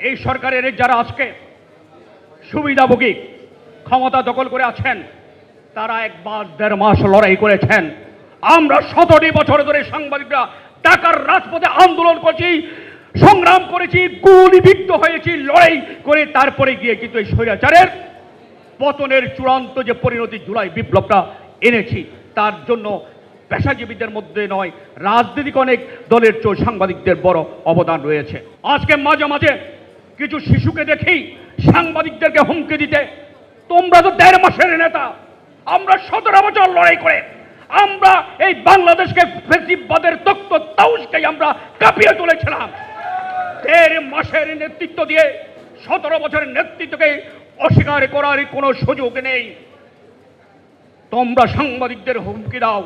এই সরকারের যারা আজকে সুবিধাভোগী ক্ষমতা দখল করে আছেন তারা 1 মাস লড়াই করেছেন। আমরা 17 বছর ধরে সাংবাদিকরা ঢাকার রাজপথে আন্দোলন করেছি, সংগ্রাম করেছি, গুলিবিদ্ধ হয়েছি, লড়াই করে তারপরে গিয়ে কিন্তু এই স্বৈরাচারের পতনের চূড়ান্ত যে পরিণতি জুলাই বিপ্লবটা এনেছি, তার জন্য পেশাজীবীদের মধ্যে নয়, রাজনৈতিক অনেক দলের চেয়ে সাংবাদিকদের বড় অবদান রয়েছে। আজকে মাঝে মাঝে কিছু শিশুকে দেখি সাংবাদিকদেরকে হুমকি দিতে। তোমরা তো 1.5 মাসের নেতা, আমরা 17 বছর লড়াই করে আমরা এই বাংলাদেশকে ফেসিবাদের তক্ত তাউসকে আমরা কাঁপিয়ে তুলেছিলাম। 1.5 মাসের নেতৃত্ব দিয়ে 17 বছরের নেতৃত্বকে অস্বীকার করার কোনো সুযোগ নেই। তোমরা সাংবাদিকদের হুমকি দাও,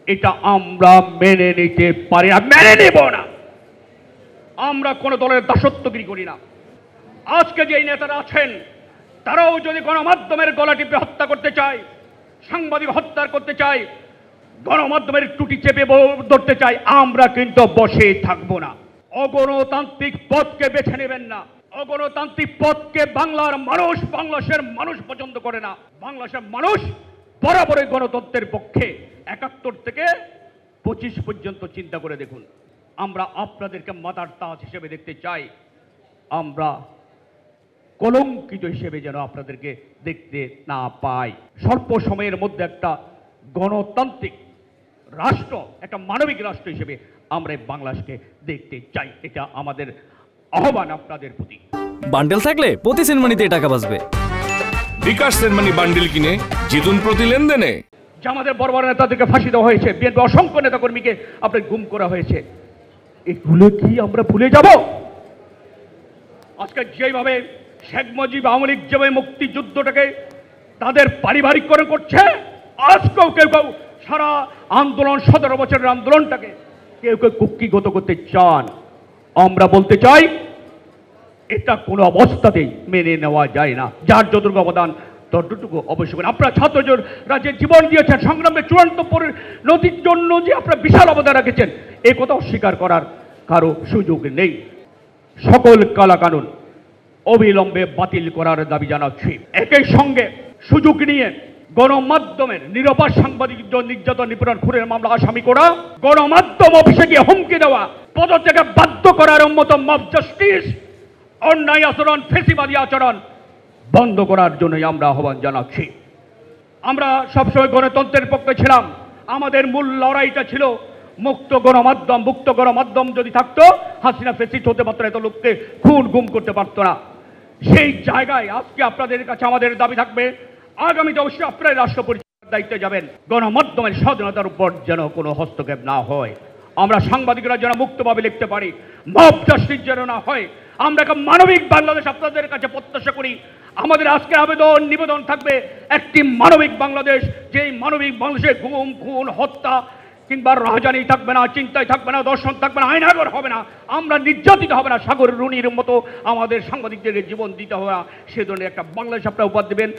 এটা আমরা মেনে নিতে পারি না, মেনে নেব না। আমরা কোন দলের দাসত্বগিরি করি না। আজকে যে নেতারা আছেন তারাও যদি গণমাধ্যমের গলা টিপে হত্যা করতে চায়, সাংবাদিক হত্যা করতে চায়, গণমাধ্যমের টুটি চেপে ধরতে চায়, আমরা কিন্তু বসে থাকবো না। অগণতান্ত্রিক পথকে বেছে নেবেন না। অগণতান্ত্রিক পথকে বাংলার মানুষ, বাংলাদেশের মানুষ পছন্দ করে না। বাংলাদেশের মানুষ বরাবরই গণতন্ত্রের পক্ষে। 71 থেকে 25 পর্যন্ত চিন্তা করে দেখুন। আমরা আপনাদেরকে মাথার তাজ হিসেবে দেখতে চাই, আমরা কলঙ্কিত হিসেবে যেন আপনাদেরকে দেখতে না পাই। স্বল্প সময়ের মধ্যে একটা গণতান্ত্রিক রাষ্ট্র, একটা মানবিক রাষ্ট্র হিসেবে আমরা বাংলাদেশকে দেখতে চাই। এটা আমাদের আহ্বান আপনাদের প্রতি। বান্ডেল থাকলে প্রতি সেনমানিতে টাকা বাঁচবে। বিকাশ সেনমানি বান্ডেল কিনে জিতুন প্রতি লেনদেনে। যে আমাদের বড় বড় নেতাদেরকে ফাঁসি দেওয়া হয়েছে, বিএনপি অসংখ্য নেতাকর্মীকে আপনার গুম করা হয়েছে, এগুলো কি আমরা ভুলে যাব? আজকে যেভাবে শেখ মুজিব আওয়ামী লীগ যেভাবে মুক্তিযুদ্ধটাকে তাদের পারিবারিককরণ করছে, আজকেও কেউ কেউ সারা আন্দোলন 17 বছরের আন্দোলনটাকে কেউ কেউ কুক্ষিগত করতে চান। আমরা বলতে চাই এটা কোনো অবস্থাতেই মেনে নেওয়া যায় না। যার যতটুকু অবদান ততটুকু অবশ্যই। আপনারা ছাত্ররা যে জীবন দিয়েছেন, সংগ্রামের চূড়ান্ত পরিণতির জন্য যে আপনারা বিশাল অবদান রেখেছেন, এ কথা অস্বীকার করার কারো সুযোগ নেই। সকল কালাকানুন অবিলম্বে বাতিল করার দাবি জানাচ্ছি। একই সঙ্গে সুযোগ নিয়ে গণমাধ্যমের নিরপরাধ সাংবাদিক নির্যাতন, নিপীড়ন, খুনের মামলা আসামি করা, গণমাধ্যম অফিসে গিয়ে হুমকি দেওয়া, পদত্যাগে বাধ্য করার মতো মব জাস্টিস, অন্যায় আচরণ, ফেসিবাদী আচরণ বন্ধ করার জন্যই আমরা আহ্বান জানাচ্ছি। আমরা সবসময় গণতন্ত্রের পক্ষে ছিলাম। আমাদের মূল লড়াইটা ছিল মুক্ত গণমাধ্যম। মুক্ত গণমাধ্যম যদি থাকতো, হাসিনা ফেসিস্ট হতে পারতো না, এত লোককে খুন গুম করতে পারতো না। সেই জায়গায় আজকে আপনাদের কাছে আমাদের দাবি থাকবে, আগামীতে অবশ্যই আপনারা রাষ্ট্র পরিচালনার দায়িত্বে যাবেন, গণমাধ্যমের স্বাধীনতার উপর যেন কোনো হস্তক্ষেপ না হয়। আমরা সাংবাদিকরা যেন মুক্তভাবে লিখতে পারি, মব জাস্টিস যেন না হয়। আমরা একটা মানবিক বাংলাদেশ আপনাদের কাছে প্রত্যাশা করি। আমাদের আজকে আবেদন নিবেদন থাকবে একটি মানবিক বাংলাদেশ, যেই মানবিক বাংলাদেশে গুম, খুন, হত্যা কিংবা রাজধানী থাকবে না, চিন্তায় থাকবে না, দর্শন থাকবে না, আইনাগর হবে না, আমরা নির্যাতিত হবে না, সাগর রুনির মতো আমাদের সাংবাদিকদের জীবন দিতে হবে না। সে ধরনের একটা বাংলাদেশ আপনারা উপহার দেবেন।